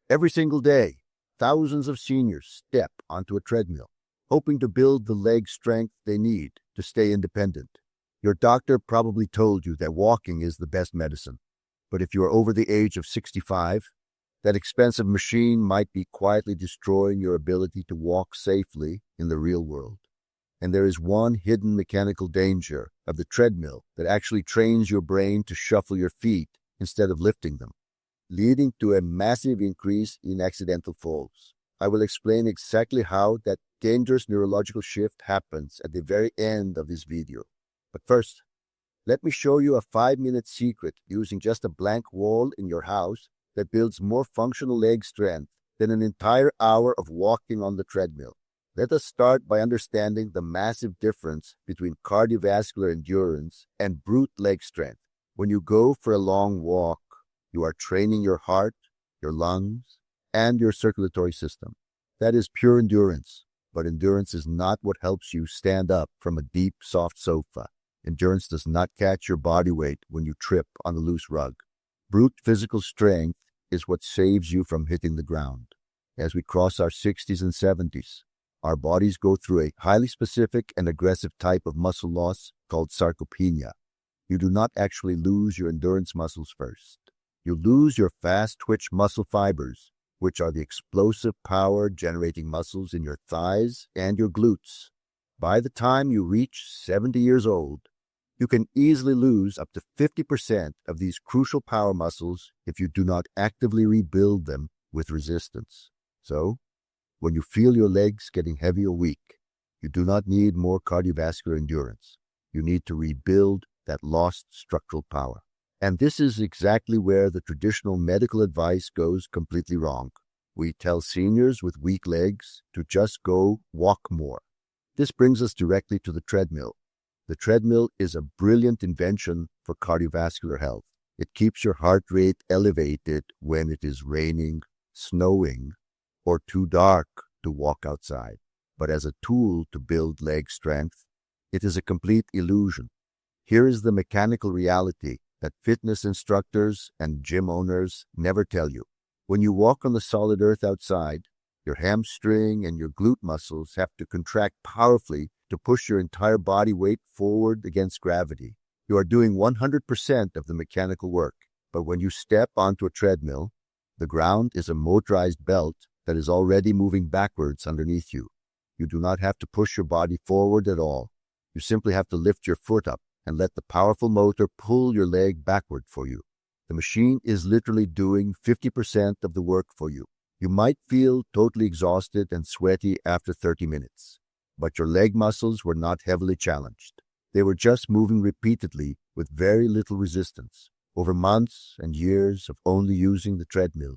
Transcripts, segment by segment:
Every single day, thousands of seniors step onto a treadmill, hoping to build the leg strength they need to stay independent. Your doctor probably told you that walking is the best medicine, but if you are over the age of 65, that expensive machine might be quietly destroying your ability to walk safely in the real world. And there is one hidden mechanical danger of the treadmill that actually trains your brain to shuffle your feet instead of lifting them, leading to a massive increase in accidental falls. I will explain exactly how that dangerous neurological shift happens at the very end of this video. But first, let me show you a 5-minute secret using just a blank wall in your house that builds more functional leg strength than an entire hour of walking on the treadmill. Let us start by understanding the massive difference between cardiovascular endurance and brute leg strength. When you go for a long walk, you are training your heart, your lungs, and your circulatory system. That is pure endurance, but endurance is not what helps you stand up from a deep, soft sofa. Endurance does not catch your body weight when you trip on a loose rug. Brute physical strength is what saves you from hitting the ground. As we cross our 60s and 70s, our bodies go through a highly specific and aggressive type of muscle loss called sarcopenia. You do not actually lose your endurance muscles first. You lose your fast-twitch muscle fibers, which are the explosive power-generating muscles in your thighs and your glutes. By the time you reach 70 years old, you can easily lose up to 50% of these crucial power muscles if you do not actively rebuild them with resistance. So, when you feel your legs getting heavy or weak, you do not need more cardiovascular endurance. You need to rebuild that lost structural power. And this is exactly where the traditional medical advice goes completely wrong. We tell seniors with weak legs to just go walk more. This brings us directly to the treadmill. The treadmill is a brilliant invention for cardiovascular health. It keeps your heart rate elevated when it is raining, snowing, or too dark to walk outside. But as a tool to build leg strength, it is a complete illusion. Here is the mechanical reality that fitness instructors and gym owners never tell you. When you walk on the solid earth outside, your hamstring and your glute muscles have to contract powerfully to push your entire body weight forward against gravity. You are doing 100% of the mechanical work, but when you step onto a treadmill, the ground is a motorized belt that is already moving backwards underneath you. You do not have to push your body forward at all. You simply have to lift your foot up and let the powerful motor pull your leg backward for you. The machine is literally doing 50% of the work for you. You might feel totally exhausted and sweaty after 30 minutes, but your leg muscles were not heavily challenged. They were just moving repeatedly with very little resistance. Over months and years of only using the treadmill,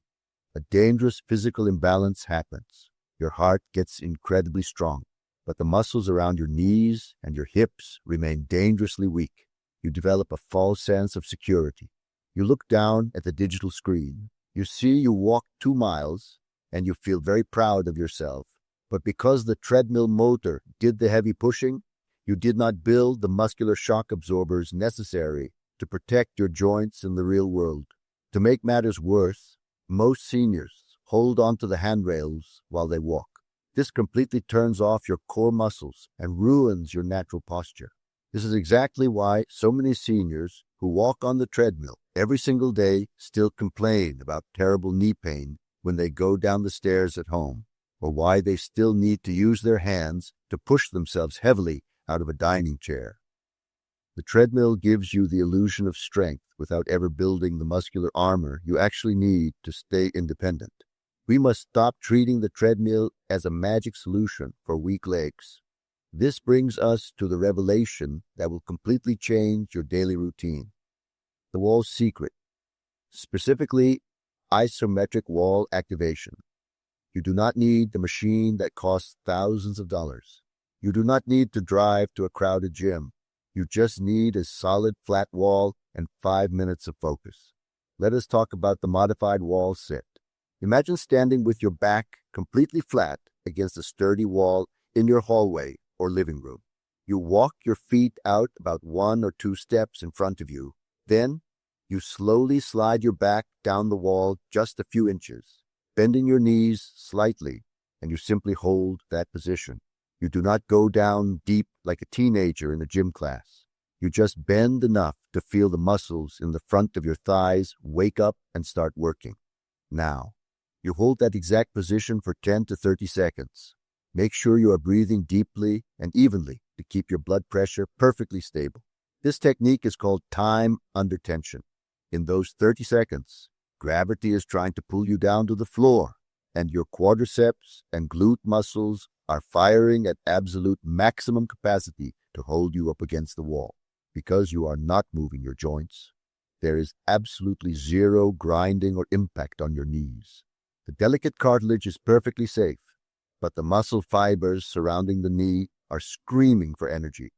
a dangerous physical imbalance happens. Your heart gets incredibly strong, but the muscles around your knees and your hips remain dangerously weak. You develop a false sense of security. You look down at the digital screen. You see you walked 2 miles, and you feel very proud of yourself. But because the treadmill motor did the heavy pushing, you did not build the muscular shock absorbers necessary to protect your joints in the real world. To make matters worse, most seniors hold onto the handrails while they walk. This completely turns off your core muscles and ruins your natural posture. This is exactly why so many seniors who walk on the treadmill every single day still complain about terrible knee pain when they go down the stairs at home, or why they still need to use their hands to push themselves heavily out of a dining chair. The treadmill gives you the illusion of strength without ever building the muscular armor you actually need to stay independent. We must stop treating the treadmill as a magic solution for weak legs. This brings us to the revelation that will completely change your daily routine. The wall's secret, specifically isometric wall activation. You do not need the machine that costs thousands of dollars. You do not need to drive to a crowded gym. You just need a solid flat wall and 5 minutes of focus. Let us talk about the modified wall sit. Imagine standing with your back completely flat against a sturdy wall in your hallway or living room. You walk your feet out about 1 or 2 steps in front of you. Then, you slowly slide your back down the wall just a few inches. bending your knees slightly, and you simply hold that position. You do not go down deep like a teenager in a gym class. You just bend enough to feel the muscles in the front of your thighs wake up and start working. Now, you hold that exact position for 10 to 30 seconds. Make sure you are breathing deeply and evenly to keep your blood pressure perfectly stable. This technique is called time under tension. In those 30 seconds, gravity is trying to pull you down to the floor, and your quadriceps and glute muscles are firing at absolute maximum capacity to hold you up against the wall. Because you are not moving your joints, there is absolutely zero grinding or impact on your knees. The delicate cartilage is perfectly safe, but the muscle fibers surrounding the knee are screaming for energy.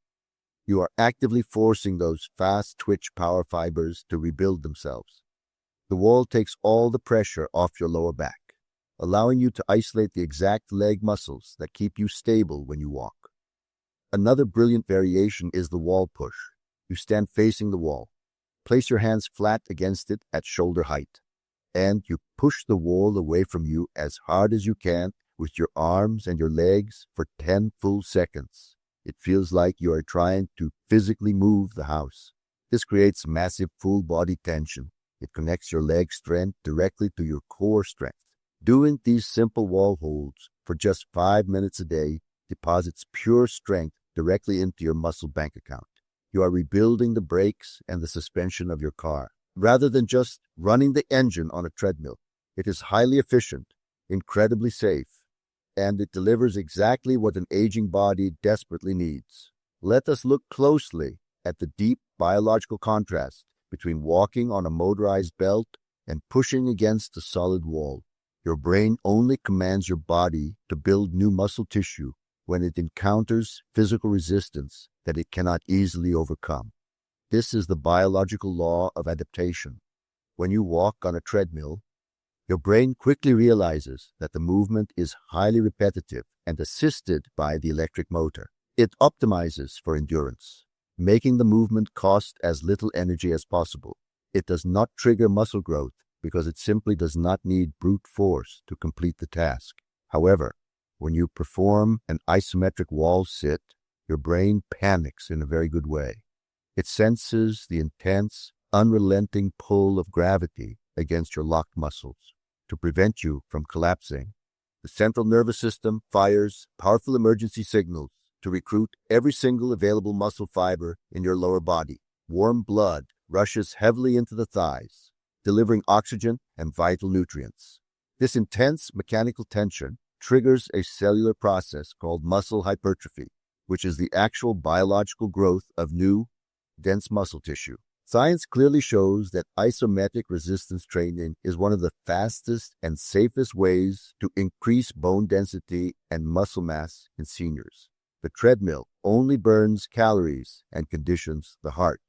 You are actively forcing those fast-twitch power fibers to rebuild themselves. The wall takes all the pressure off your lower back, allowing you to isolate the exact leg muscles that keep you stable when you walk. Another brilliant variation is the wall push. You stand facing the wall. Place your hands flat against it at shoulder height, and you push the wall away from you as hard as you can with your arms and your legs for 10 full seconds. It feels like you are trying to physically move the house. This creates massive full body tension. It connects your leg strength directly to your core strength. Doing these simple wall holds for just 5 minutes a day deposits pure strength directly into your muscle bank account. You are rebuilding the brakes and the suspension of your car, rather than just running the engine on a treadmill. It is highly efficient, incredibly safe, and it delivers exactly what an aging body desperately needs. Let us look closely at the deep biological contrast between walking on a motorized belt and pushing against a solid wall. Your brain only commands your body to build new muscle tissue when it encounters physical resistance that it cannot easily overcome. This is the biological law of adaptation. When you walk on a treadmill, your brain quickly realizes that the movement is highly repetitive and assisted by the electric motor. It optimizes for endurance, making the movement cost as little energy as possible. It does not trigger muscle growth because it simply does not need brute force to complete the task. However, when you perform an isometric wall sit, your brain panics in a very good way. It senses the intense, unrelenting pull of gravity against your locked muscles to prevent you from collapsing. The central nervous system fires powerful emergency signals to recruit every single available muscle fiber in your lower body. Warm blood rushes heavily into the thighs, delivering oxygen and vital nutrients. This intense mechanical tension triggers a cellular process called muscle hypertrophy, which is the actual biological growth of new, dense muscle tissue. Science clearly shows that isometric resistance training is one of the fastest and safest ways to increase bone density and muscle mass in seniors. The treadmill only burns calories and conditions the heart.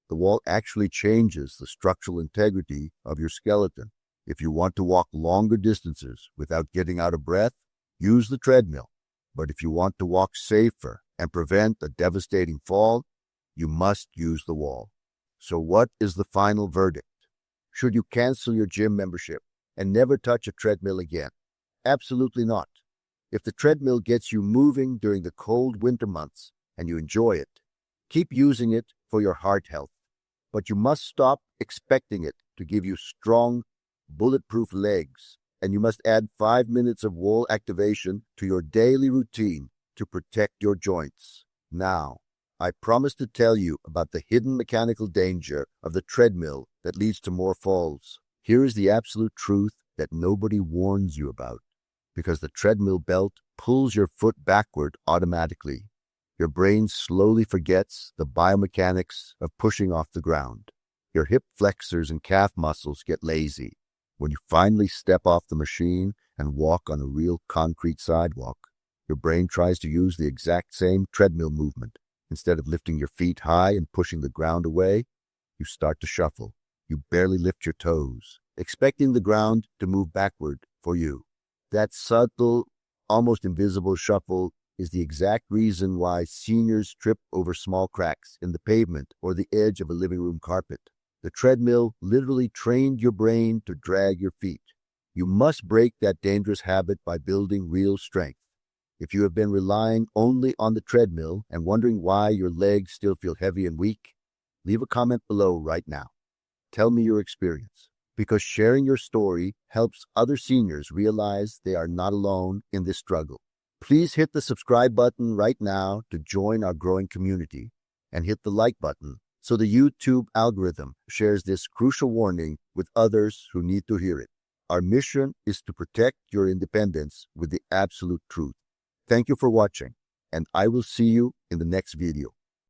The wall actually changes the structural integrity of your skeleton. If you want to walk longer distances without getting out of breath, use the treadmill. But if you want to walk safer and prevent a devastating fall, you must use the wall. So what is the final verdict? Should you cancel your gym membership and never touch a treadmill again? Absolutely not. If the treadmill gets you moving during the cold winter months and you enjoy it, keep using it for your heart health. But you must stop expecting it to give you strong, bulletproof legs, and you must add 5 minutes of wall activation to your daily routine to protect your joints. Now, I promise to tell you about the hidden mechanical danger of the treadmill that leads to more falls. Here is the absolute truth that nobody warns you about. Because the treadmill belt pulls your foot backward automatically, your brain slowly forgets the biomechanics of pushing off the ground. Your hip flexors and calf muscles get lazy. When you finally step off the machine and walk on a real concrete sidewalk, your brain tries to use the exact same treadmill movement. Instead of lifting your feet high and pushing the ground away, you start to shuffle. You barely lift your toes, expecting the ground to move backward for you. That subtle, almost invisible shuffle is the exact reason why seniors trip over small cracks in the pavement or the edge of a living room carpet. The treadmill literally trained your brain to drag your feet. You must break that dangerous habit by building real strength. If you have been relying only on the treadmill and wondering why your legs still feel heavy and weak, leave a comment below right now. Tell me your experience, because sharing your story helps other seniors realize they are not alone in this struggle. Please hit the subscribe button right now to join our growing community, and hit the like button so the YouTube algorithm shares this crucial warning with others who need to hear it. Our mission is to protect your independence with the absolute truth. Thank you for watching, and I will see you in the next video.